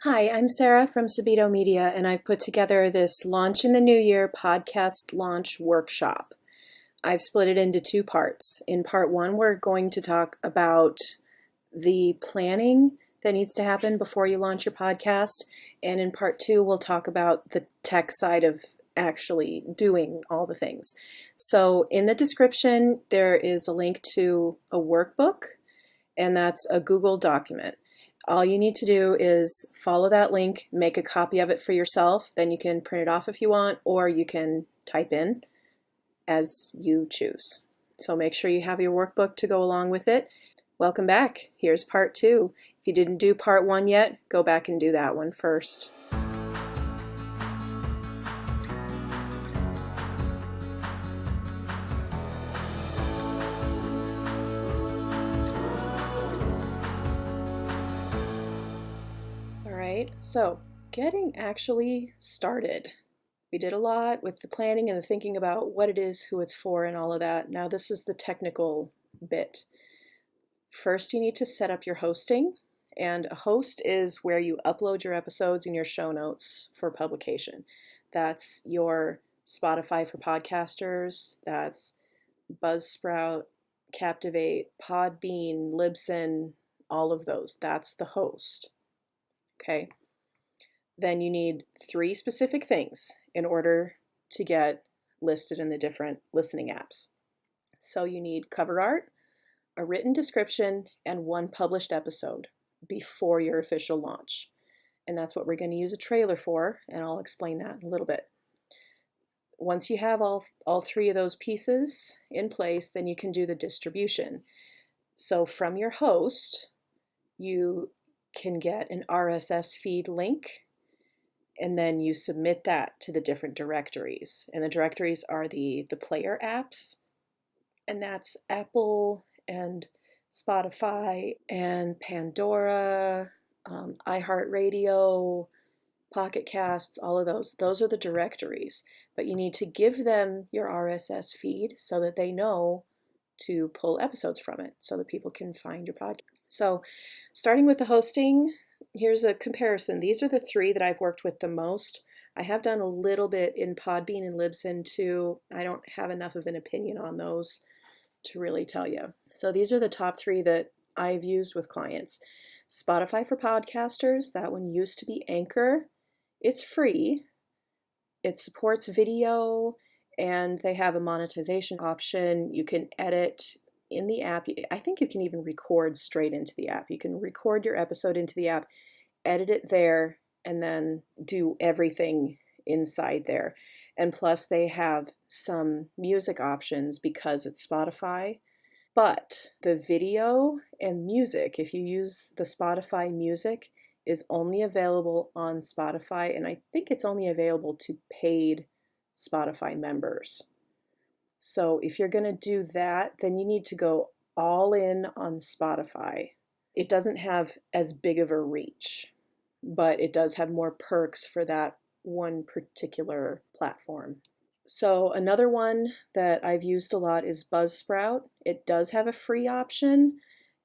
Hi, I'm Sarah from Sabito Media, and I've put together this Launch in the New Year podcast launch workshop. I've split it into two parts. In part one, we're going to talk about the planning that needs to happen before you launch your podcast. And in part two, we'll talk about the tech side of actually doing all the things. So in the description, there is a link to a workbook, and that's a Google document. All you need to do is follow that link, make a copy of it for yourself, then you can print it off if you want, or you can type in as you choose. So make sure you have your workbook to go along with it. Welcome back. Here's part two. If you didn't do part one yet, go back and do that one first. So getting actually started. We did a lot with the planning and the thinking about what it is, who it's for, and all of that. Now this is the technical bit. First, you need to set up your hosting, and a host is where you upload your episodes and your show notes for publication. That's your Spotify for podcasters, that's Buzzsprout, Captivate, Podbean, Libsyn, all of those. That's the host. Okay. Then you need three specific things in order to get listed in the different listening apps. So you need cover art, a written description, and one published episode before your official launch. And that's what we're going to use a trailer for, and I'll explain that in a little bit. Once you have all three of those pieces in place, then you can do the distribution. So from your host, you can get an RSS feed link, and then you submit that to the different directories. And the directories are the player apps, and that's Apple and Spotify and Pandora, iHeartRadio, Pocket Casts, all of those. Those are the directories. But you need to give them your RSS feed so that they know to pull episodes from it so that people can find your podcast. So starting with the hosting, here's a comparison. These are the three that I've worked with the most. I have done a little bit in Podbean and Libsyn too. I don't have enough of an opinion on those to really tell you. So these are the top three that I've used with clients. Spotify for podcasters, that one used to be Anchor. It's free. It supports video, and they have a monetization option. You can edit in the app. I think you can even record straight into the app. You can record your episode into the app, edit it there, and then do everything inside there. And plus they have some music options because it's Spotify. But the video and music, if you use the Spotify music, is only available on Spotify, and I think it's only available to paid Spotify members. So if you're going to do that, then you need to go all in on Spotify. It doesn't have as big of a reach, but it does have more perks for that one particular platform. So another one that I've used a lot is Buzzsprout. It does have a free option,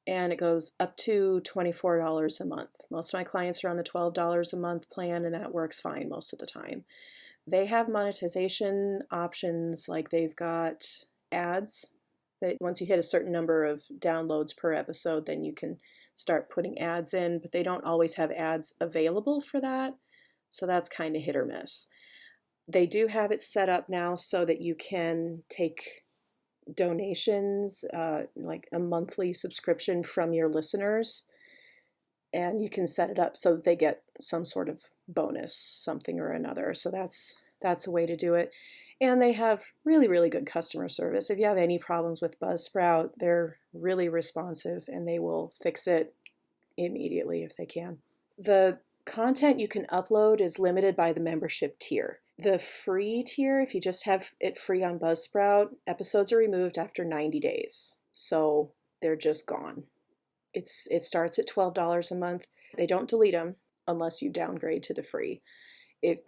and it goes up to $24 a month. Most of my clients are on the $12 a month plan, and that works fine most of the time. They have monetization options, like they've got ads that once you hit a certain number of downloads per episode, then you can start putting ads in, but they don't always have ads available for that. So that's kind of hit or miss. They do have it set up now so that you can take donations, like a monthly subscription from your listeners, and you can set it up so that they get some sort of bonus, something or another. So that's a way to do it. And they have really, really good customer service. If you have any problems with Buzzsprout, they're really responsive and they will fix it immediately if they can. The content you can upload is limited by the membership tier. The free tier, if you just have it free on Buzzsprout, episodes are removed after 90 days. So they're just gone. It starts at $12 a month. They don't delete them unless you downgrade to the free.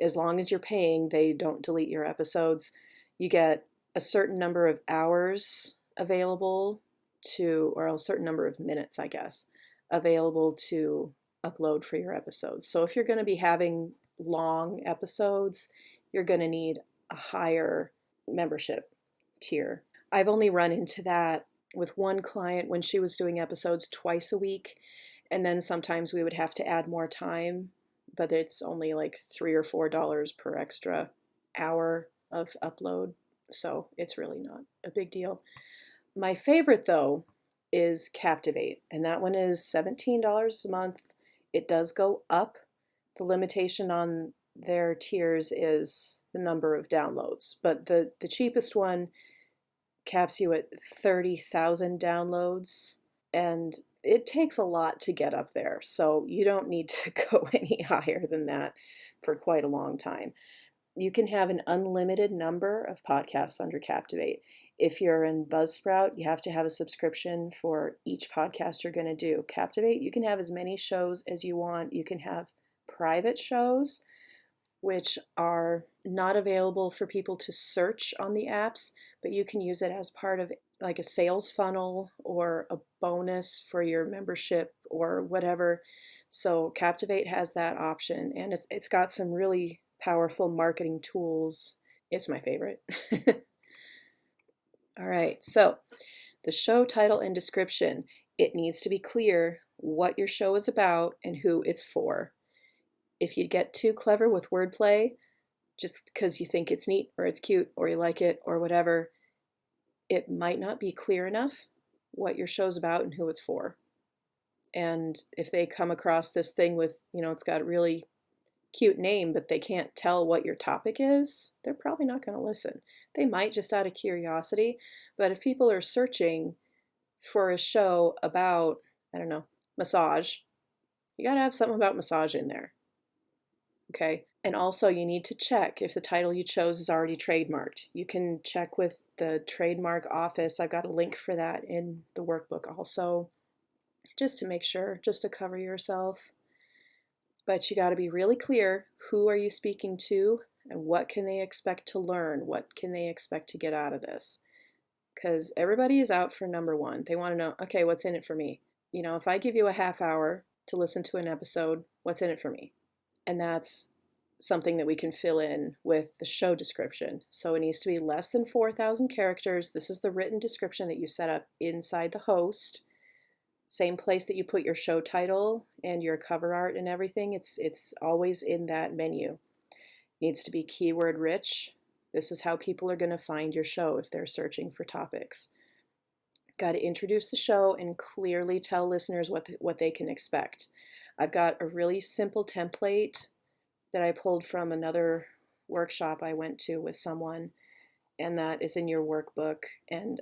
As long as you're paying, they don't delete your episodes. You get a certain number of hours available to, or a certain number of minutes, I guess, available to upload for your episodes. So if you're going to be having long episodes, you're going to need a higher membership tier. I've only run into that with one client when she was doing episodes twice a week, and then sometimes we would have to add more time, but it's only like $3 or $4 per extra hour of upload, so it's really not a big deal. My favorite though is Captivate, and that one is $17 a month. It does go up. The limitation on their tiers is the number of downloads, but the cheapest one caps you at 30,000 downloads, and it takes a lot to get up there, so you don't need to go any higher than that for quite a long time. You can have an unlimited number of podcasts under Captivate. If you're in Buzzsprout, you have to have a subscription for each podcast you're going to do. Captivate, you can have as many shows as you want. You can have private shows, which are not available for people to search on the apps, but you can use it as part of like a sales funnel or a bonus for your membership or whatever. So Captivate has that option, and it's got some really powerful marketing tools. It's my favorite. All right, so the show title and description. It needs to be clear what your show is about and who it's for. If you get too clever with wordplay, just because you think it's neat or it's cute or you like it or whatever, it might not be clear enough what your show's about and who it's for. And if they come across this thing with, it's got a really cute name, but they can't tell what your topic is, they're probably not going to listen. They might just out of curiosity, but if people are searching for a show about, I don't know, massage, you got to have something about massage in there. Okay. And also you need to check if the title you chose is already trademarked. You can check with the trademark office. I've got a link for that in the workbook also, just to make sure, just to cover yourself. But you got to be really clear, who are you speaking to and what can they expect to learn? What can they expect to get out of this? Because everybody is out for number one. They want to know, okay, what's in it for me? If I give you a half hour to listen to an episode, what's in it for me? And that's something that we can fill in with the show description. So it needs to be less than 4,000 characters. This is the written description that you set up inside the host. Same place that you put your show title and your cover art and everything. It's always in that menu. It needs to be keyword rich. This is how people are going to find your show if they're searching for topics. Got to introduce the show and clearly tell listeners what they can expect. I've got a really simple template that I pulled from another workshop I went to with someone, and that is in your workbook. And,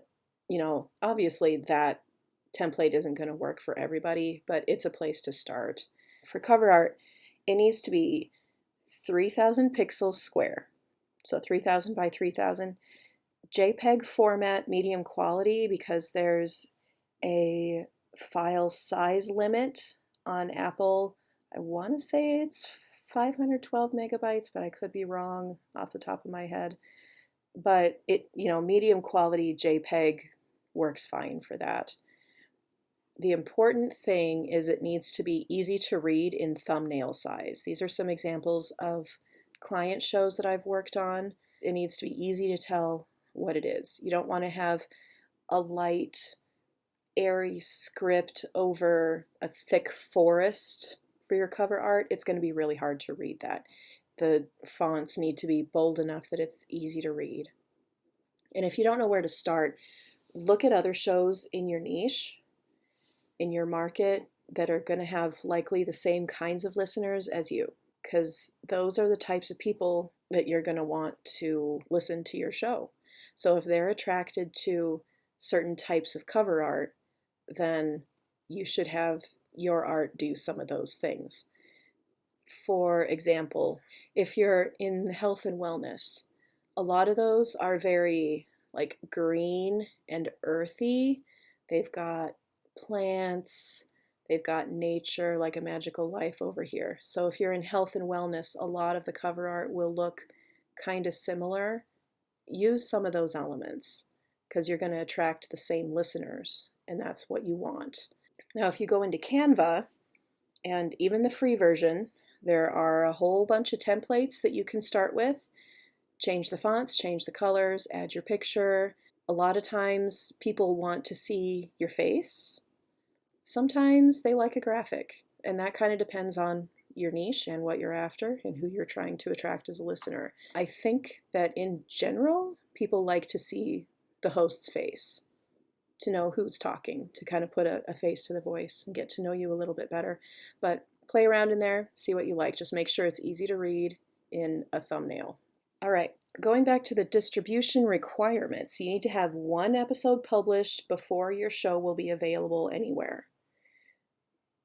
obviously that template isn't going to work for everybody, but it's a place to start. For cover art, it needs to be 3,000 pixels square. So 3,000 by 3,000. JPEG format, medium quality, because there's a file size limit on Apple. I want to say it's 512 megabytes, but I could be wrong off the top of my head. But medium quality JPEG works fine for that. The important thing is it needs to be easy to read in thumbnail size. These are some examples of client shows that I've worked on. It needs to be easy to tell what it is. You don't want to have a light, airy script over a thick forest for your cover art. It's going to be really hard to read that. The fonts need to be bold enough that it's easy to read. And if you don't know where to start, look at other shows in your niche, in your market, that are going to have likely the same kinds of listeners as you, because those are the types of people that you're going to want to listen to your show. So if they're attracted to certain types of cover art, then you should have your art do some of those things. For example, if you're in health and wellness, a lot of those are very like green and earthy. They've got plants, they've got nature, like a magical life over here. So if you're in health and wellness, a lot of the cover art will look kind of similar. Use some of those elements because you're going to attract the same listeners, and that's what you want. Now, if you go into Canva, And even the free version, there are a whole bunch of templates that you can start with. Change the fonts, change the colors, add your picture. A lot of times people want to see your face. Sometimes they like a graphic, and that kind of depends on your niche and what you're after and who you're trying to attract as a listener. I think that in general, people like to see the host's face, to know who's talking, to kind of put a face to the voice and get to know you a little bit better. But play around in there, see what you like. Just make sure it's easy to read in a thumbnail. All right, going back to the distribution requirements, you need to have one episode published before your show will be available anywhere.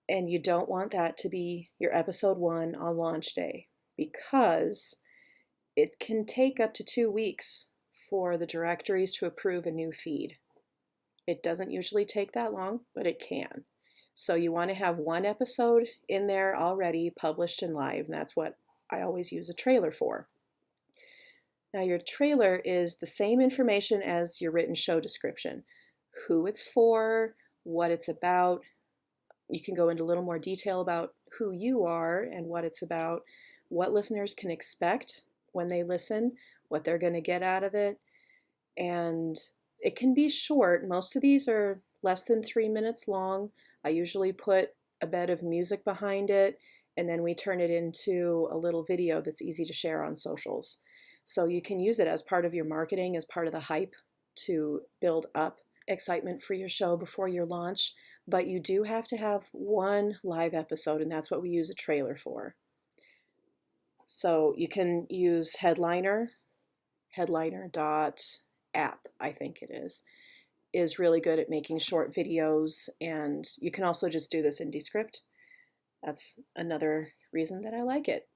And you don't want that to be your episode 1 on launch day, because it can take up to 2 weeks for the directories to approve a new feed. It doesn't usually take that long, but it can. So you want to have one episode in there already published and live, and that's what I always use a trailer for. Now your trailer is the same information as your written show description: who it's for, what it's about. You can go into a little more detail about who you are and what it's about, what listeners can expect when they listen, what they're going to get out of it. And it can be short. Most of these are less than 3 minutes long. I usually put a bed of music behind it, and then we turn it into a little video that's easy to share on socials. So you can use it as part of your marketing, as part of the hype to build up excitement for your show before your launch. But you do have to have one live episode, and that's what we use a trailer for. So you can use Headliner app, I think it is really good at making short videos, and you can also just do this in Descript. That's another reason that I like it.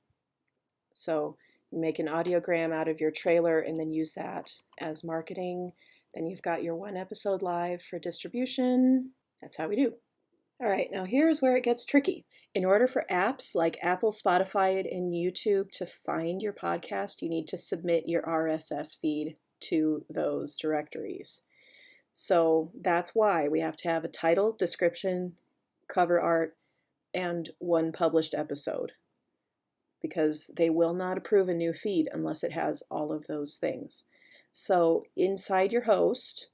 So make an audiogram out of your trailer and then use that as marketing. Then you've got your one episode live for distribution. That's how we do. All right, now here's where it gets tricky. In order for apps like Apple, Spotify, and YouTube to find your podcast, you need to submit your RSS feed to those directories. So that's why we have to have a title, description, cover art, and one published episode, because they will not approve a new feed unless it has all of those things. So inside your host,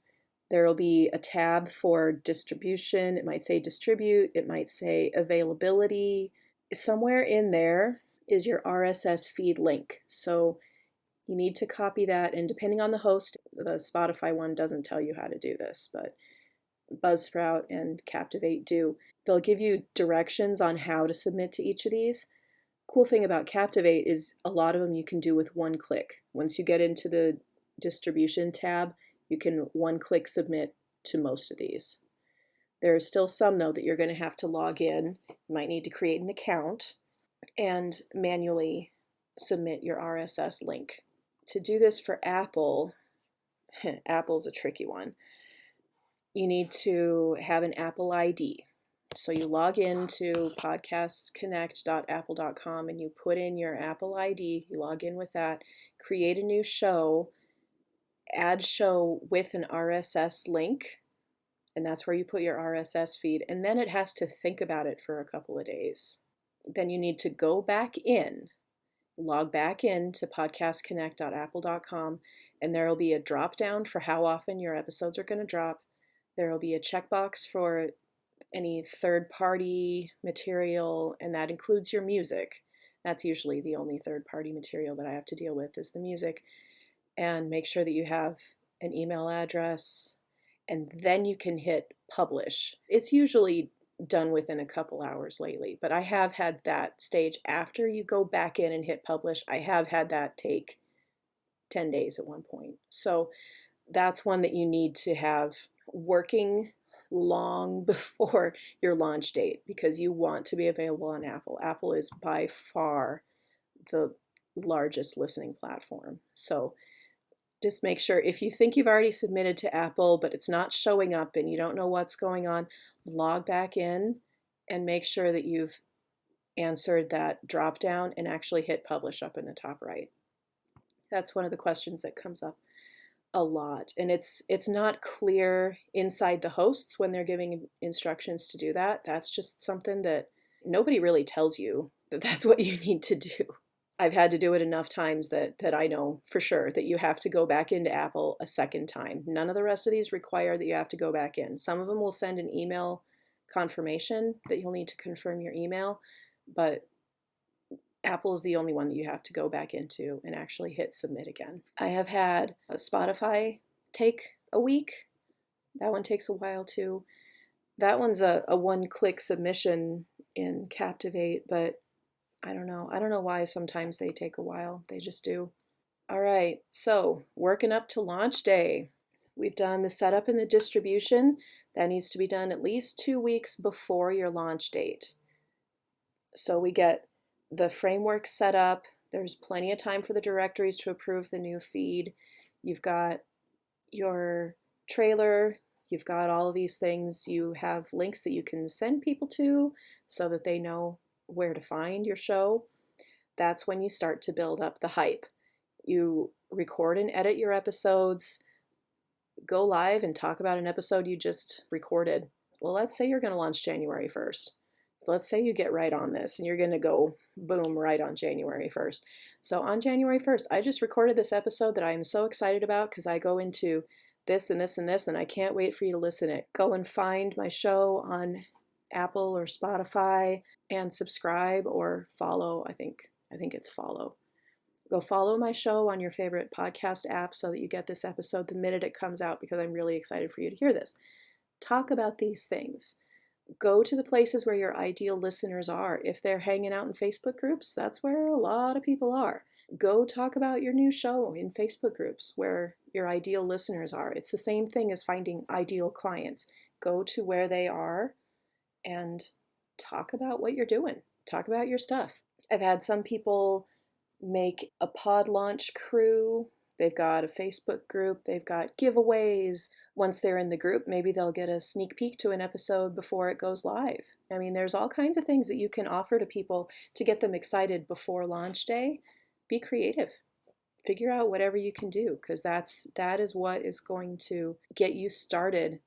there will be a tab for distribution. It might say distribute, it might say availability. Somewhere in there is your RSS feed link. So you need to copy that, and depending on the host, the Spotify one doesn't tell you how to do this, but Buzzsprout and Captivate do. They'll give you directions on how to submit to each of these. Cool thing about Captivate is a lot of them you can do with one click. Once you get into the distribution tab, you can one-click submit to most of these. There are still some, though, that you're going to have to log in. You might need to create an account and manually submit your RSS link. To do this for Apple, Apple's a tricky one. You need to have an Apple ID. So you log into podcastconnect.apple.com and you put in your Apple ID, you log in with that, create a new show, add show with an RSS link, and that's where you put your RSS feed, and then it has to think about it for a couple of days. Then you need to go back in, log back in to podcastconnect.apple.com, and there will be a drop down for how often your episodes are going to drop. There will be a checkbox for any third-party material, and that includes your music. That's usually the only third-party material that I have to deal with is the music. And make sure that you have an email address, and then you can hit publish. It's usually done within a couple hours lately, but I have had that stage after you go back in and hit publish. I have had that take 10 days at one point. So that's one that you need to have working long before your launch date, because you want to be available on Apple. Apple is by far the largest listening platform. So just make sure, if you think you've already submitted to Apple but it's not showing up and you don't know what's going on, log back in and make sure that you've answered that drop down and actually hit publish up in the top right. That's one of the questions that comes up a lot, and it's not clear inside the hosts when they're giving instructions to do that. That's just something that Nobody really tells you that that's what you need to do. I've had to do it enough times that I know for sure that you have to go back into Apple a second time. None of the rest of these require that you have to go back in. Some of them will send an email confirmation that you'll need to confirm your email, but Apple is the only one that you have to go back into and actually hit submit again. I have had a Spotify take a week. That one takes a while too. That one's a one-click submission in Captivate, but I don't know. I don't know why sometimes they take a while. They just do. All right, so working up to launch day. We've done the setup and the distribution. That needs to be done at least 2 weeks before your launch date. So we get the framework set up. There's plenty of time for the directories to approve the new feed. You've got your trailer. You've got all of these things. You have links that you can send people to so that they know where to find your show. That's when you start to build up the hype. You record and edit your episodes, go live and talk about an episode you just recorded. Well, let's say you're going to launch January 1st. Let's say you get right on this and you're going to go boom right on January 1st. So on January 1st, I just recorded this episode that I am so excited about because I go into this and this and this, and I can't wait for you to listen to it. Go and find my show on Apple or Spotify and subscribe or follow. I think it's follow. Go follow my show on your favorite podcast app so that you get this episode the minute it comes out, because I'm really excited for you to hear this. Talk about these things. Go to the places where your ideal listeners are. If they're hanging out in Facebook groups, that's where a lot of people are. Go talk about your new show in Facebook groups where your ideal listeners are. It's the same thing as finding ideal clients. Go to where they are and talk about what you're doing. Talk about your stuff. I've had some people make a pod launch crew. They've got a Facebook group. They've got giveaways. Once they're in the group, maybe they'll get a sneak peek to an episode before it goes live. I mean, there's all kinds of things that you can offer to people to get them excited before launch day. Be creative. Figure out whatever you can do, because that is what is going to get you started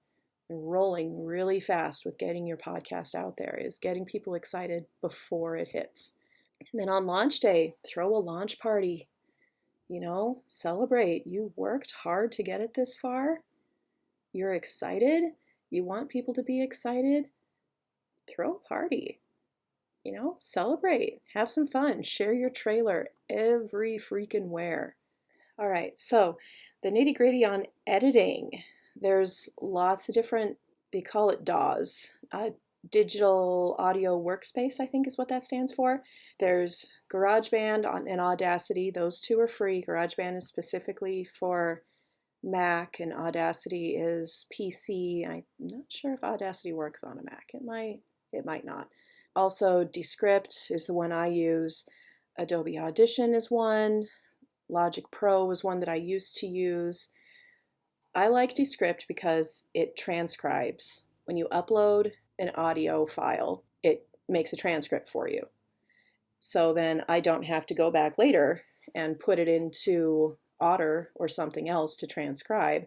and rolling really fast with getting your podcast out there, is getting people excited before it hits. And then on launch day, throw a launch party. Celebrate. You worked hard to get it this far. You're excited. You want people to be excited. Throw a party. Celebrate. Have some fun. Share your trailer every freaking where. All right, so the nitty-gritty on editing. There's lots of different, they call it DAWs. Digital Audio Workspace, I think is what that stands for. There's GarageBand and Audacity. Those two are free. GarageBand is specifically for Mac and Audacity is PC. I'm not sure if Audacity works on a Mac. It might not. Also, Descript is the one I use. Adobe Audition is one. Logic Pro is one that I used to use. I like Descript because it transcribes. When you upload an audio file, it makes a transcript for you. So then I don't have to go back later and put it into Otter or something else to transcribe.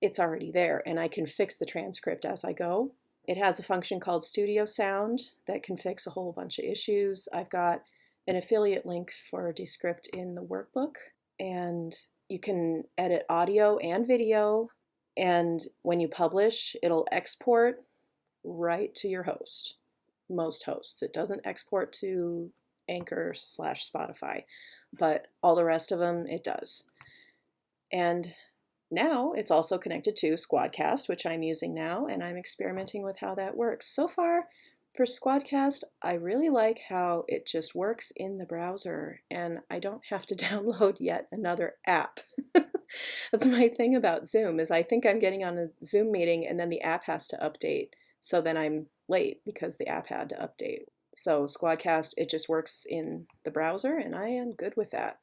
It's already there, and I can fix the transcript as I go. It has a function called Studio Sound that can fix a whole bunch of issues. I've got an affiliate link for Descript in the workbook, and you can edit audio and video, and when you publish, it'll export right to your host. Most hosts. It doesn't export to Anchor/Spotify, but all the rest of them, it does. And now it's also connected to Squadcast, which I'm using now, and I'm experimenting with how that works. So far, for Squadcast, I really like how it just works in the browser, and I don't have to download yet another app. That's my thing about Zoom, is I think I'm getting on a Zoom meeting, and then the app has to update, so then I'm late because the app had to update. So Squadcast, it just works in the browser, and I am good with that.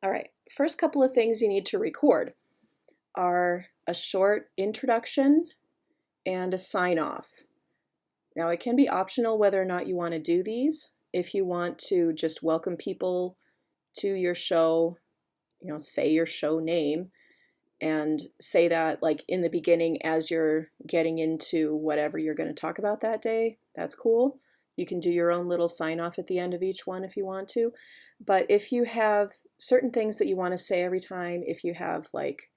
All right, first couple of things you need to record are a short introduction and a sign-off. Now, it can be optional whether or not you want to do these. If you want to just welcome people to your show, say your show name, and say that like in the beginning as you're getting into whatever you're going to talk about that day, that's cool. You can do your own little sign off at the end of each one if you want to. But if you have certain things that you want to say every time, if you have like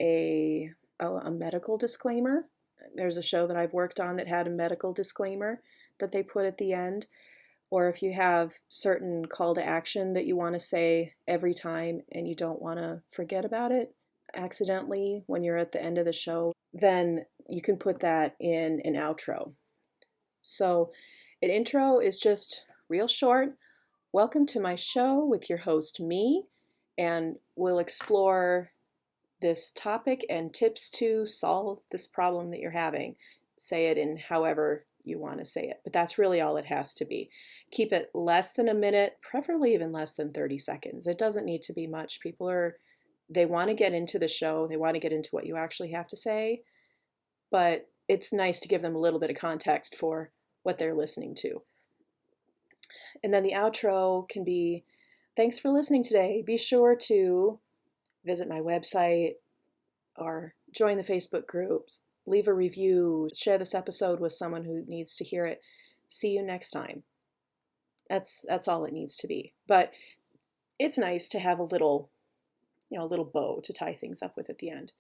a medical disclaimer, there's a show that I've worked on that had a medical disclaimer that they put at the end, or if you have certain call to action that you want to say every time and you don't want to forget about it accidentally when you're at the end of the show, then you can put that in an outro. So an intro is just real short. Welcome to my show with your host, me, and we'll explore this topic and tips to solve this problem that you're having. Say it in however you want to say it, but that's really all it has to be. Keep it less than a minute, preferably even less than 30 seconds. It doesn't need to be much. They want to get into the show, they want to get into what you actually have to say, but it's nice to give them a little bit of context for what they're listening to. And then the outro can be, thanks for listening today. Be sure to visit my website or join the Facebook groups, leave a review, share this episode with someone who needs to hear it. See you next time. That's all it needs to be. But it's nice to have a little bow to tie things up with at the end.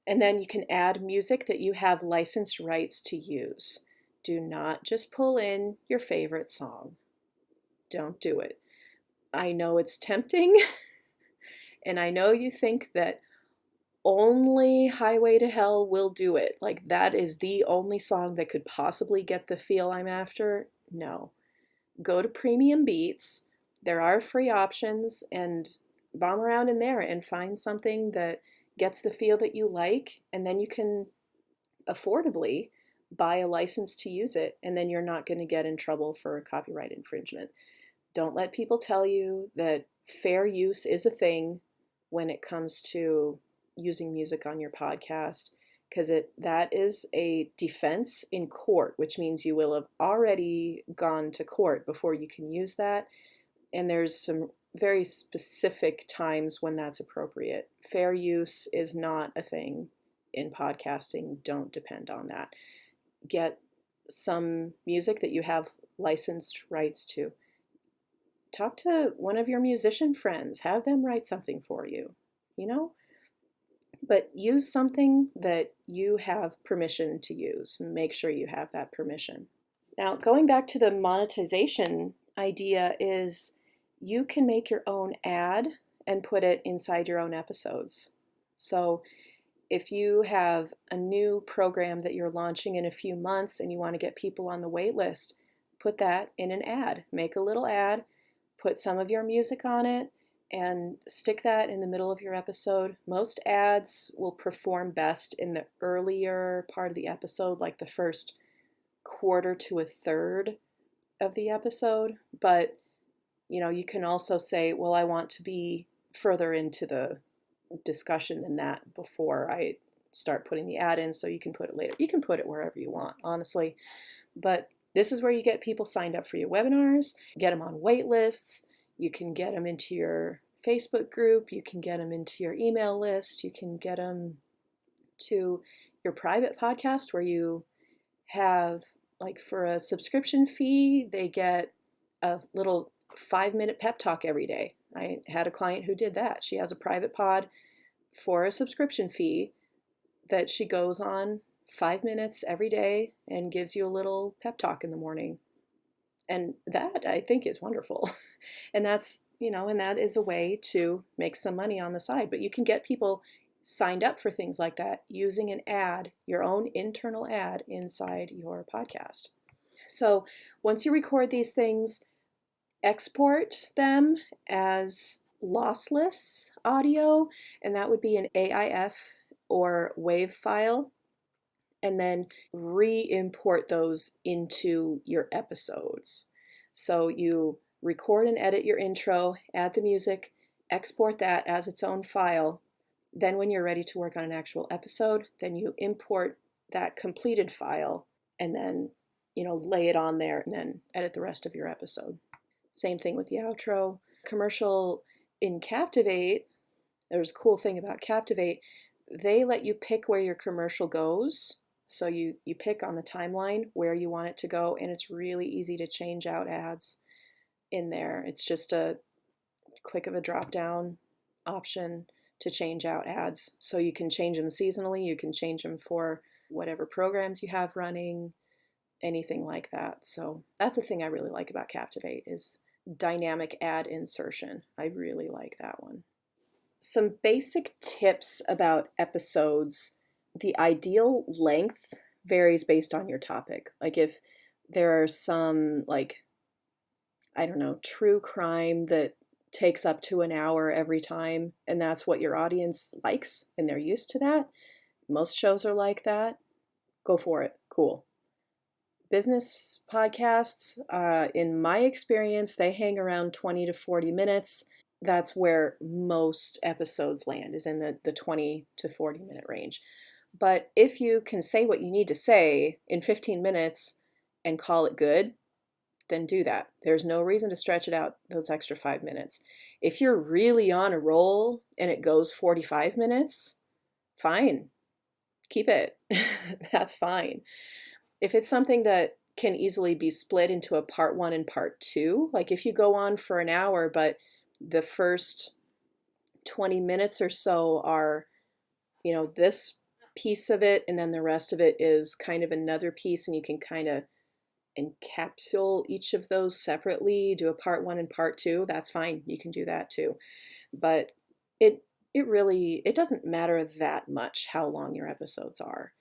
And then you can add music that you have licensed rights to use. Do not just pull in your favorite song. Don't do it. I know it's tempting, and I know you think that only Highway to Hell will do it. Like that is the only song that could possibly get the feel I'm after. No. Go to Premium Beats. There are free options, and bomb around in there and find something that gets the feel that you like, and then you can affordably buy a license to use it, and then you're not going to get in trouble for copyright infringement. Don't let people tell you that fair use is a thing when it comes to using music on your podcast, because that is a defense in court, which means you will have already gone to court before you can use that. And there's some very specific times when that's appropriate. Fair use is not a thing in podcasting. Don't depend on that. Get some music that you have licensed rights to. Talk to one of your musician friends. Have them write something for you, But use something that you have permission to use. Make sure you have that permission. Now, going back to the monetization idea is you can make your own ad and put it inside your own episodes. So if you have a new program that you're launching in a few months and you want to get people on the wait list, put that in an ad. Make a little ad, put some of your music on it, and stick that in the middle of your episode. Most ads will perform best in the earlier part of the episode, like the first quarter to a third of the episode. But, you can also say, well, I want to be further into the discussion than that before I start putting the ad in, so you can put it later. You can put it wherever you want, honestly. But this is where you get people signed up for your webinars, get them on wait lists. You can get them into your Facebook group. You can get them into your email list. You can get them to your private podcast where you have, like for a subscription fee, they get a little 5-minute pep talk every day. I had a client who did that. She has a private pod for a subscription fee that she goes on 5 minutes every day and gives you a little pep talk in the morning. And that, I think, is wonderful. And that's, and that is a way to make some money on the side. But you can get people signed up for things like that using an ad, your own internal ad inside your podcast. So once you record these things, export them as lossless audio, and that would be an AIF or WAV file, and then re-import those into your episodes. So you record and edit your intro, add the music, export that as its own file. Then when you're ready to work on an actual episode, then you import that completed file and then, lay it on there and then edit the rest of your episode. Same thing with the outro. Commercial in Captivate, there's a cool thing about Captivate. They let you pick where your commercial goes. So you pick on the timeline where you want it to go, and it's really easy to change out ads in there. It's just a click of a drop down option to change out ads. So you can change them seasonally, you can change them for whatever programs you have running, anything like that. So that's the thing I really like about Captivate is dynamic ad insertion. I really like that one. Some basic tips about episodes. The ideal length varies based on your topic. Like if there are some, like, I don't know, true crime that takes up to an hour every time, and that's what your audience likes and they're used to that. Most shows are like that. Go for it. Cool. Business podcasts, in my experience, they hang around 20 to 40 minutes. That's where most episodes land, is in the 20 to 40 minute range. But if you can say what you need to say in 15 minutes and call it good, then do that. There's no reason to stretch it out those extra 5 minutes. If you're really on a roll and it goes 45 minutes, fine, keep it. That's fine. If it's something that can easily be split into a part 1 and part 2, like if you go on for an hour, but the first 20 minutes or so are, this piece of it, and then the rest of it is kind of another piece, and you can kind of encapsulate each of those separately, do a part 1 and part 2, that's fine. You can do that too. But it really, it doesn't matter that much how long your episodes are.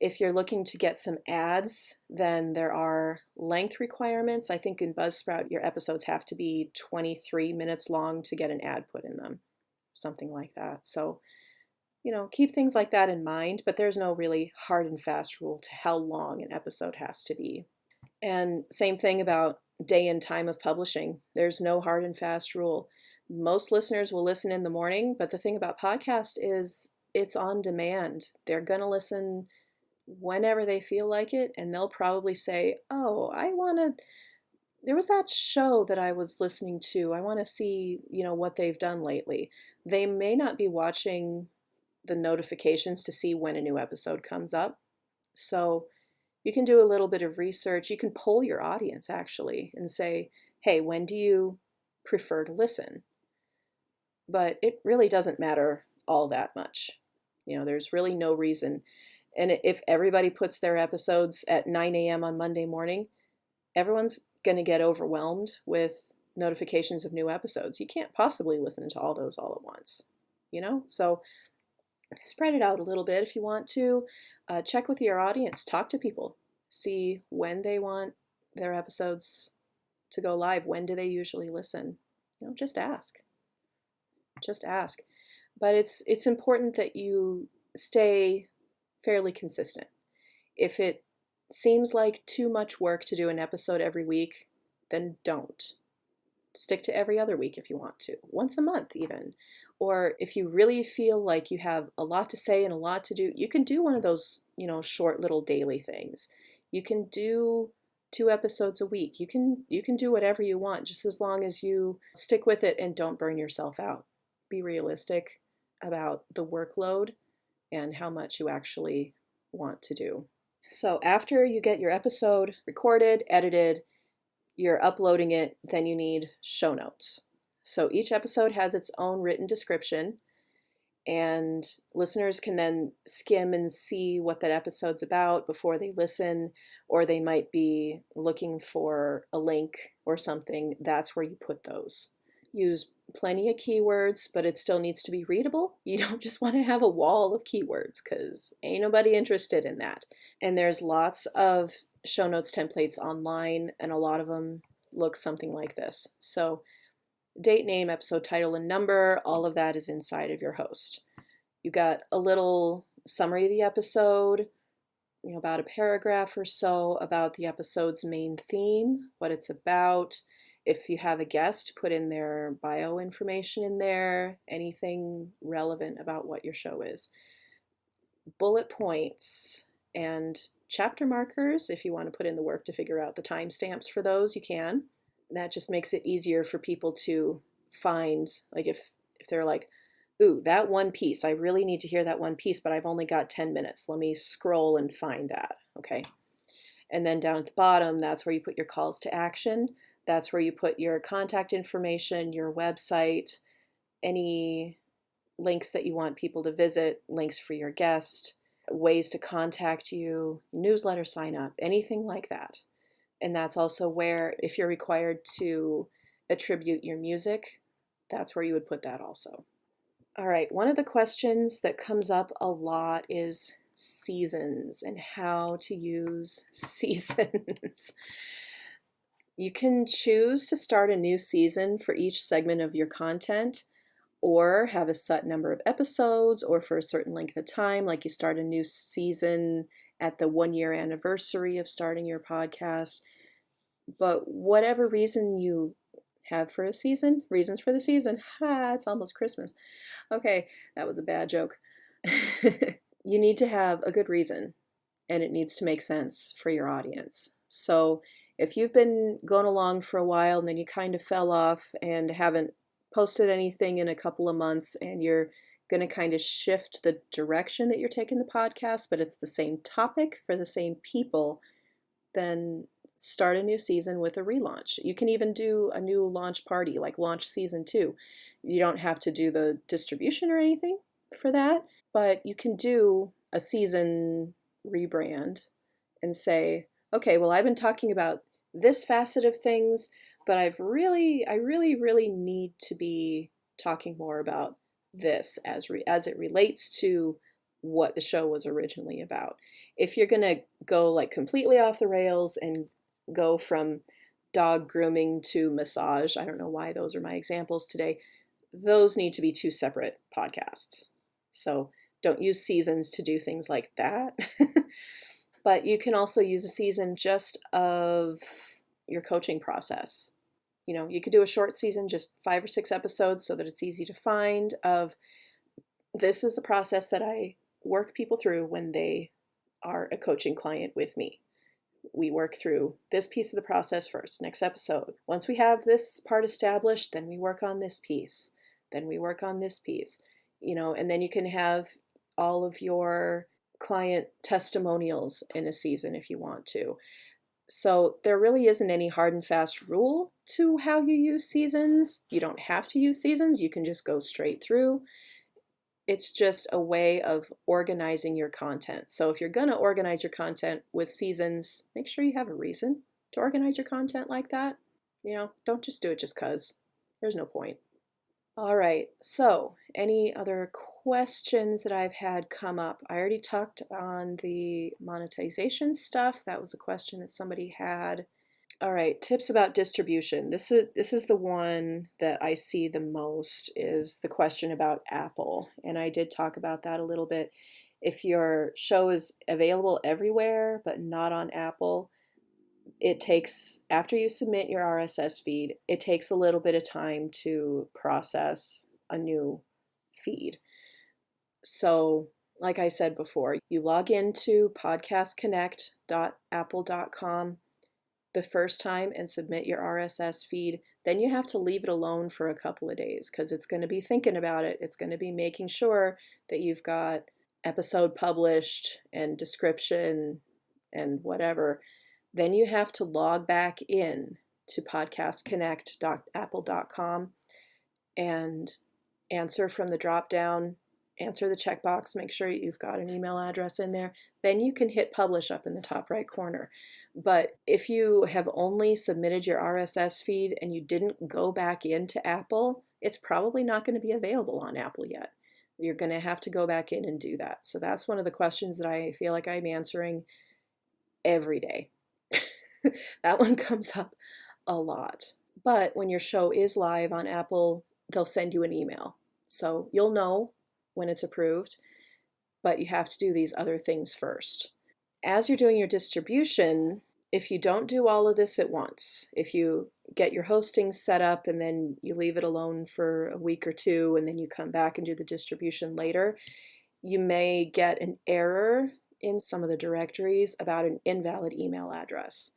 If you're looking to get some ads, then there are length requirements. I think in Buzzsprout, your episodes have to be 23 minutes long to get an ad put in them, something like that. So, keep things like that in mind, but there's no really hard and fast rule to how long an episode has to be. And same thing about day and time of publishing. There's no hard and fast rule. Most listeners will listen in the morning, but the thing about podcasts is it's on demand. They're going to listen whenever they feel like it, and they'll probably say, oh, there was that show that I was listening to. I want to see, what they've done lately. They may not be watching the notifications to see when a new episode comes up. So you can do a little bit of research. You can poll your audience actually and say, hey, when do you prefer to listen? But it really doesn't matter all that much. There's really no reason. And if everybody puts their episodes at 9 a.m. on Monday morning, everyone's going to get overwhelmed with notifications of new episodes. You can't possibly listen to all those all at once, So spread it out a little bit if you want to. Check with your audience. Talk to people. See when they want their episodes to go live. When do they usually listen? Just ask. Just ask. But it's important that you stay fairly consistent. If it seems like too much work to do an episode every week, then don't. Stick to every other week if you want to, once a month even. Or if you really feel like you have a lot to say and a lot to do, you can do one of those, short little daily things. You can do 2 episodes a week. You can do whatever you want, just as long as you stick with it and don't burn yourself out. Be realistic about the workload and how much you actually want to do. So after you get your episode recorded, edited, you're uploading it, then you need show notes. So each episode has its own written description, and listeners can then skim and see what that episode's about before they listen, or they might be looking for a link or something. That's where you put those. Use plenty of keywords, but it still needs to be readable. You don't just want to have a wall of keywords because ain't nobody interested in that. And there's lots of show notes templates online, and a lot of them look something like this. So date, name, episode title, and number, all of that is inside of your host. You've got a little summary of the episode, about a paragraph or so about the episode's main theme, what it's about. If you have a guest, put in their bio information in there, anything relevant about what your show is. Bullet points and chapter markers, if you want to put in the work to figure out the timestamps for those, you can. That just makes it easier for people to find, like if they're like, Ooh, that one piece. I really need to hear that one piece, but I've only got 10 minutes. Let me scroll and find that. Okay. And then down at the bottom, that's where you put your calls to action. That's where you put your contact information, your website, any links that you want people to visit, links for your guest, ways to contact you, newsletter sign up, anything like that. And that's also where, if you're required to attribute your music, that's where you would put that also. All right, one of the questions that comes up a lot is seasons and how to use seasons. You can choose to start a new season for each segment of your content, or have a set number of episodes, or for a certain length of time, like you start a new season at the 1 year anniversary of starting your podcast. But whatever reason you have for a season, reasons for the season, it's almost Christmas. Okay, that was a bad joke. You need to have a good reason, and it needs to make sense for your audience. So if you've been going along for a while and then you kind of fell off and haven't posted anything in a couple of months, and you're going to kind of shift the direction that you're taking the podcast, but it's the same topic for the same people, then start a new season with a relaunch. You can even do a new launch party, like launch season 2. You don't have to do the distribution or anything for that, but you can do a season rebrand and say, okay, well, I've been talking about this facet of things, but I really need to be talking more about this as it relates to what the show was originally about. If you're going to go like completely off the rails and go from dog grooming to massage, I don't know why those are my examples today, those need to be 2 separate podcasts. So don't use seasons to do things like that. But you can also use a season just of your coaching process. You know, you could do a short season, just 5 or 6 episodes, so that it's easy to find, of this is the process that I work people through when they are a coaching client with me. We work through this piece of the process first. Next episode, once we have this part established, then we work on this piece. Then we work on this piece. You know, and then you can have all of your client testimonials in a season if you want to. So there really isn't any hard and fast rule to how you use seasons. You don't have to use seasons. You can just go straight through. It's just a way of organizing your content. So if you're going to organize your content with seasons, make sure you have a reason to organize your content like that. You know, don't just do it just 'cause. There's no point. All right, so any other questions that I've had come up? I already talked on the monetization stuff. That was a question that somebody had. All right, tips about distribution. This is the one that I see the most, is the question about Apple. And I did talk about that a little bit. If your show is available everywhere but not on Apple, it takes, after you submit your RSS feed, it takes a little bit of time to process a new feed. So, like I said before, you log into podcastconnect.apple.com the first time and submit your RSS feed. Then you have to leave it alone for a couple of days, because it's going to be thinking about it. It's going to be making sure that you've got episode published and description and whatever. Then you have to log back in to podcastconnect.apple.com and answer from the drop down, answer the checkbox, make sure you've got an email address in there. Then you can hit publish up in the top right corner. But if you have only submitted your RSS feed and you didn't go back into Apple, it's probably not going to be available on Apple yet. You're going to have to go back in and do that. So that's one of the questions that I feel like I'm answering every day. That one comes up a lot. But when your show is live on Apple, they'll send you an email. So you'll know when it's approved, but you have to do these other things first. As you're doing your distribution, if you don't do all of this at once, if you get your hosting set up and then you leave it alone for a week or 2 and then you come back and do the distribution later, you may get an error in some of the directories about an invalid email address.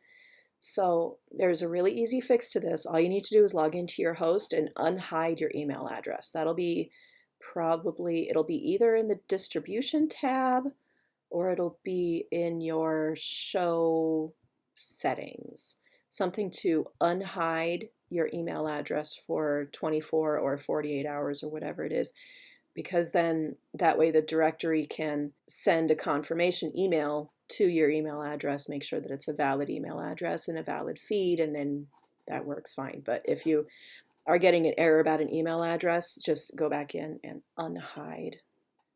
So there's a really easy fix to this. All you need to do is log into your host and unhide your email address. That'll be it'll be either in the distribution tab or it'll be in your show settings, something to unhide your email address for 24 or 48 hours or whatever it is, because then that way the directory can send a confirmation email to your email address, make sure that it's a valid email address and a valid feed, and then that works fine. But if you are getting an error about an email address, just go back in and unhide.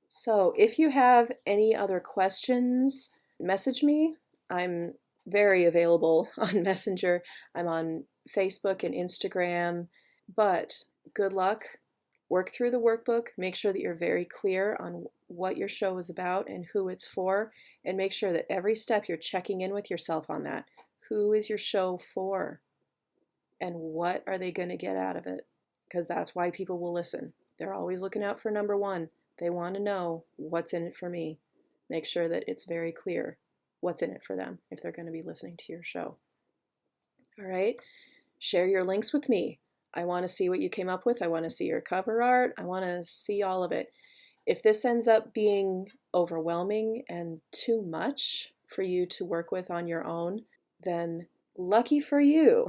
So if you have any other questions, message me. I'm very available on Messenger. I'm on Facebook and Instagram. But good luck. Work through the workbook. Make sure that you're very clear on what your show is about and who it's for. And make sure that every step you're checking in with yourself on that. Who is your show for? And what are they going to get out of it? Because that's why people will listen. They're always looking out for number one. They want to know what's in it for me. Make sure that it's very clear what's in it for them if they're going to be listening to your show. All right. Share your links with me. I want to see what you came up with. I want to see your cover art. I want to see all of it. If this ends up being overwhelming and too much for you to work with on your own, then lucky for you.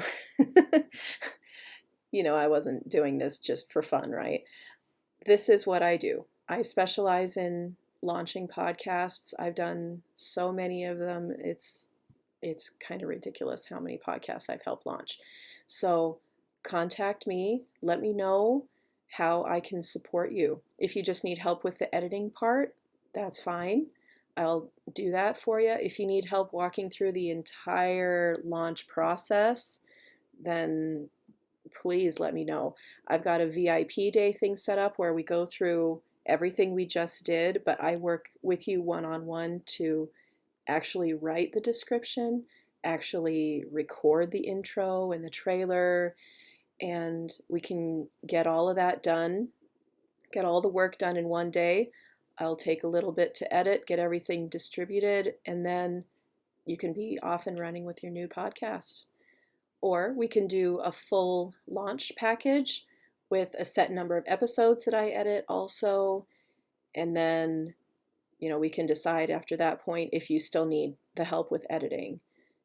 I wasn't doing this just for fun, right? This is what I do. I specialize in launching podcasts. I've done so many of them. It's kind of ridiculous how many podcasts I've helped launch. So contact me. Let me know how I can support you. If you just need help with the editing part, that's fine. I'll do that for you. If you need help walking through the entire launch process, then please let me know. I've got a VIP day thing set up where we go through everything we just did, but I work with you one-on-one to actually write the description, actually record the intro and the trailer, and we can get all of that done, get all the work done in one day. I'll take a little bit to edit, get everything distributed, and then you can be off and running with your new podcast. Or we can do a full launch package with a set number of episodes that I edit also. And then, we can decide after that point if you still need the help with editing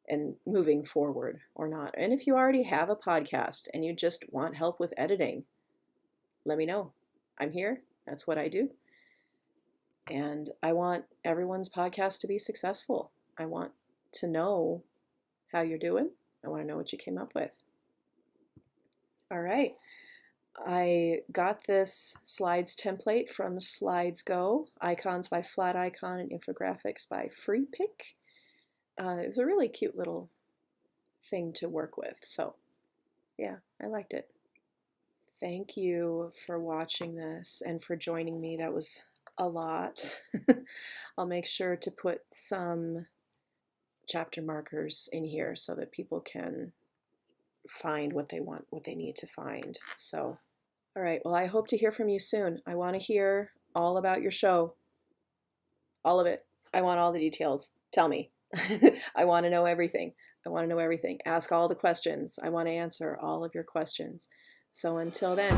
and moving forward or not. And if you already have a podcast and you just want help with editing, let me know. I'm here. That's what I do. And I want everyone's podcast to be successful. I want to know how you're doing. I want to know what you came up with. All right. I got this slides template from Slides Go, icons by Flat Icon and infographics by FreePick. It was a really cute little thing to work with. So yeah, I liked it. Thank you for watching this and for joining me. That was a lot. I'll make sure to put some chapter markers in here so that people can find what they want, what they need to find. So, all right, well, I hope to hear from you soon. I want to hear all about your show. All of it. I want all the details. Tell me. I want to know everything. I want to know everything. Ask all the questions. I want to answer all of your questions. So until then,